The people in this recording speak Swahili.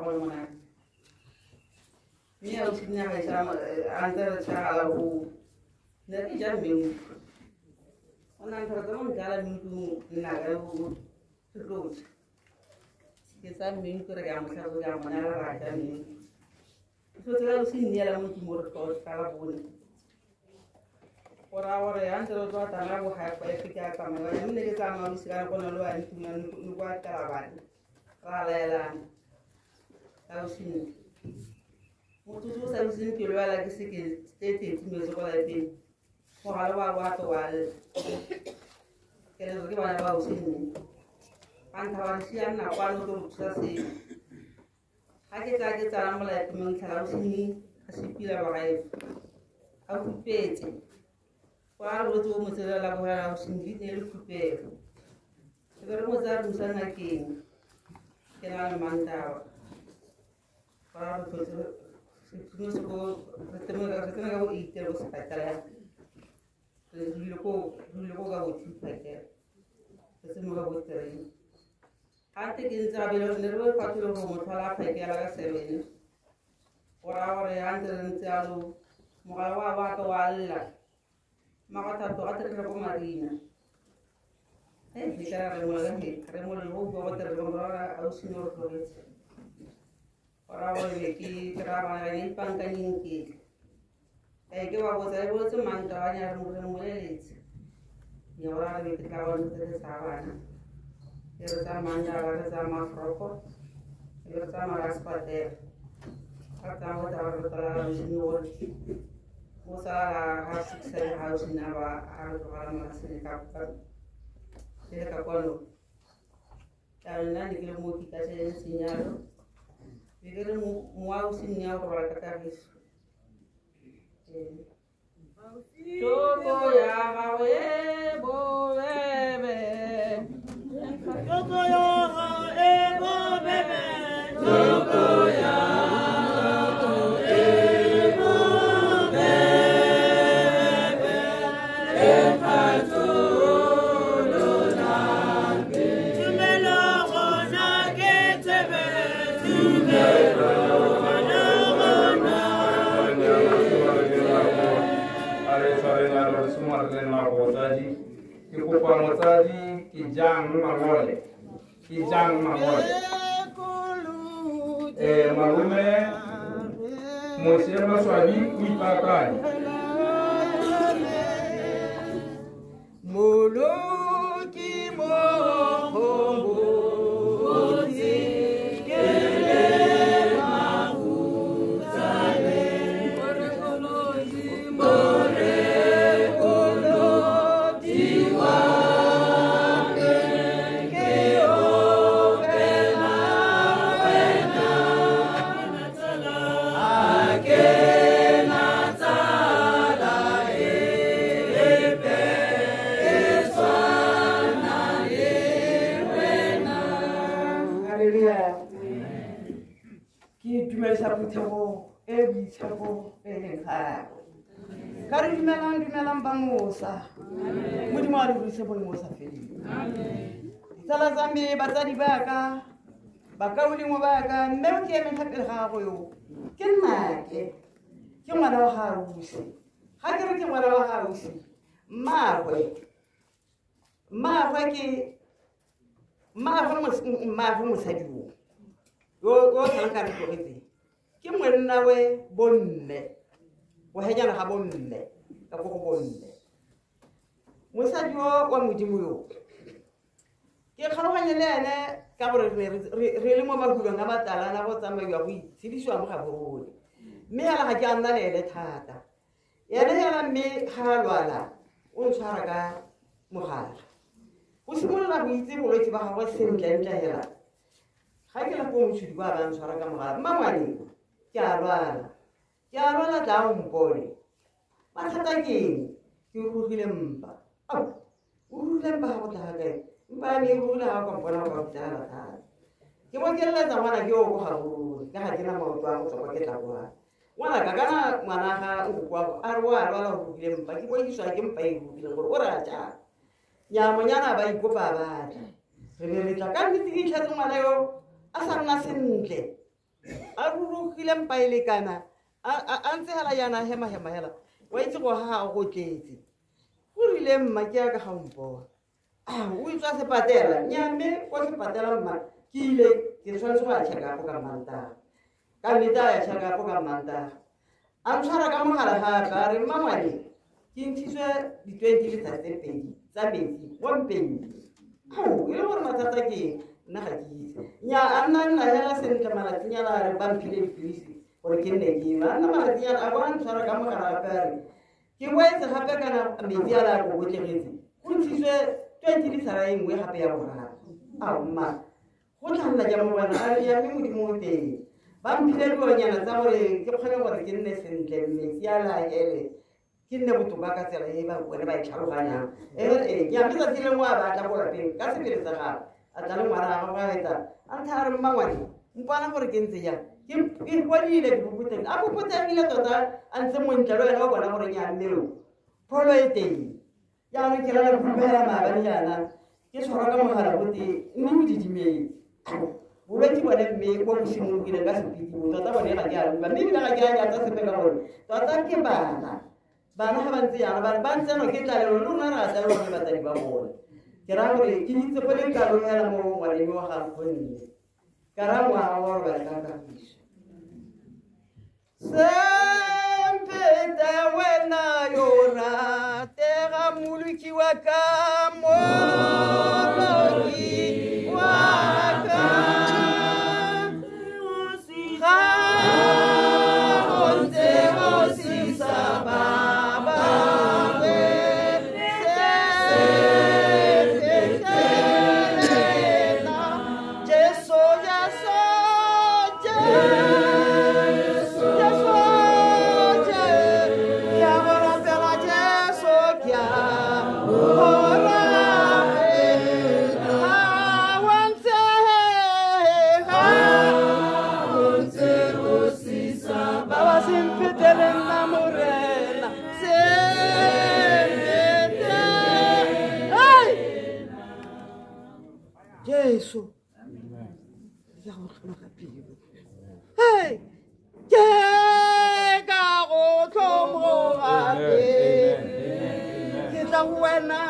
أول مرة مية وستين حيسام عندنا شغله نبي جنبي أنا أنتظرهم جالا منكم نعرفه تروج كيسام منكم رجعوا سافروا جامعنا راجع منكم فتلاقوا سنيا لما تمر كوس كلاموني ورا يعني ترى ترى تنا هو حياة فيك كمان وين من اللي كمان مسكين كنا لو أنتم نقول كلامنا رأي لان أو سني mututu sabisin kilo ala kisi ke state tumezo kwa ebe wala watu wale kile ndio bana ba usini anta wansia na kwano to sasi hake kaje taramala tumen kala usini asipira bagai au pete kwa roto mutela la kwa usini ne lukupe kero mozar musana ke kena manda para roto Terus aku ketemu kau itu bos pakai dulu kau pakai ketemu kau terus hati kita belum nervous patut rumah thala pakai laga sebenarnya orang yang terlalu mengawa kau Allah maka tak terlalu marina bicara remol kau terlalu harus nurut orang lagi kerana ini pangkain ki, kayak apa saya buat semangatnya mulai ya orang lagi kawan itu sahaja, ya sama anda sama rokok, ya sama raspate, atau orang nur, musalah hasil saya harus nawa harus orang masih kapan, saya kapan, karena di kilo kita saya sinyal. Bigyan mo ausin niya ako para kakakis. Choco ya mawe bo bebe. Choco ya bo bebe. Choco ya bo bebe. Empatu lonambe. Tumelo ona getebe. Kijang mangole malume monsieur maswadi kuipakani muluki mohombo Kari melang bangusa. Mudi mari bisa bangusa feli. Sala zambi batari baka. Baka uli mo baka. Mew ke men hakil ha koyo. Kenna ke. Kema da harusi. Hakir ke mara harusi. Ma musaju. Go tankar ko hivi. Kimwen nawe bonne. Wahejana habonne kakoko bonne musajo wa mujimuyo ke kharo hanyele kabore relimo magulo ngamatala na botsa mayo wi sidiswa mo kaboro me ala hajana le thata yana me halwala unsaraga muhal usimula bizi mo leti ba hawa sentle ntahela hakela ko mushidi ba ba unsaraga muhal mamani kyalwala Kialwala daw mpole. Masatagin. Yuruhile mba. Uruhile mba ako tagay. Mba ni uruhile ako kampana ako kapitala tayo. Kimagila zamana kiyo ko haruru. Kahajina mawutu ako sa pakita ko ha. Wala kagana manaka ukwa ko. Arwala uruhile mba. Kipo yiswa kimpa uruhile mba. Ora cha. Nyama nyana ba iko babata. Rebelita kan biti isha tumalayo. Asar nasinle. rurugile mpa e lekana a ntse hela yana hema hela wa itse go ha go tletse go rile mma ke ya ka gampona o itswa se patela nyame go se patela mma ke ile ke tshwanetse go a check-a go ka manta ka meta ya check-a go ka manta a tshwara ka mogala gape a re mmangwane ke ntšhiswe di-20 liters tse pedi tsa metsi mo mpeng e le gore mathata ke nna ga ke itse nya a nna nna hela sentle malatsinyana a re ba mphile dipilisi gore ke nne ke nwa a nna malatsinyana a bona ntshwara ka mogala gape a re ke boetse gape kana metsi a la go botlegetse go ntšhiswe 20 litera e nngwe gape ya boraro ao mma go tlhanna ja mo bona a re yame modimo o teng ba mphile dionyana tsa gore ke kgone gore ke nne sentle metsi a la hele ke nne botoka ka tsela e ba bone ba e tlhaloganyang nyame tsatsi le ngwe a batla go lapeng ka sebele sa gape a tla le ngwana a gago a eta a ntha a re mmangwane mpana gore ke ntse jang ke bonile ke popoteng a popotegile tota a ntse montle le wena o bona gore nyammeo pholo e teng jaanong ke lala phupela maabane jaana ke tshwara ka mogala gote mme o didimeng bolwetse bone mme ko bosimolokile ka sepitimo tota bone ga ke aluba mme ebile ga ke a jatsa sepe ka gore tota ke bana ga ba ntse yana bane ba ntsenwa ke tlalelo le rona re a tlalelo ke batsadi ba bone ke ra gore ke itse go le kalo hela mo ngwaneng wa ga gonne ka ra ngwaga wa gore ba le ka kagiso sempete wena yo ratega moloki wa ka moloki wa ka Yesu. Ya go tlhoga pele. Hey! Ke ka go tlhomoga. Ke tla wena.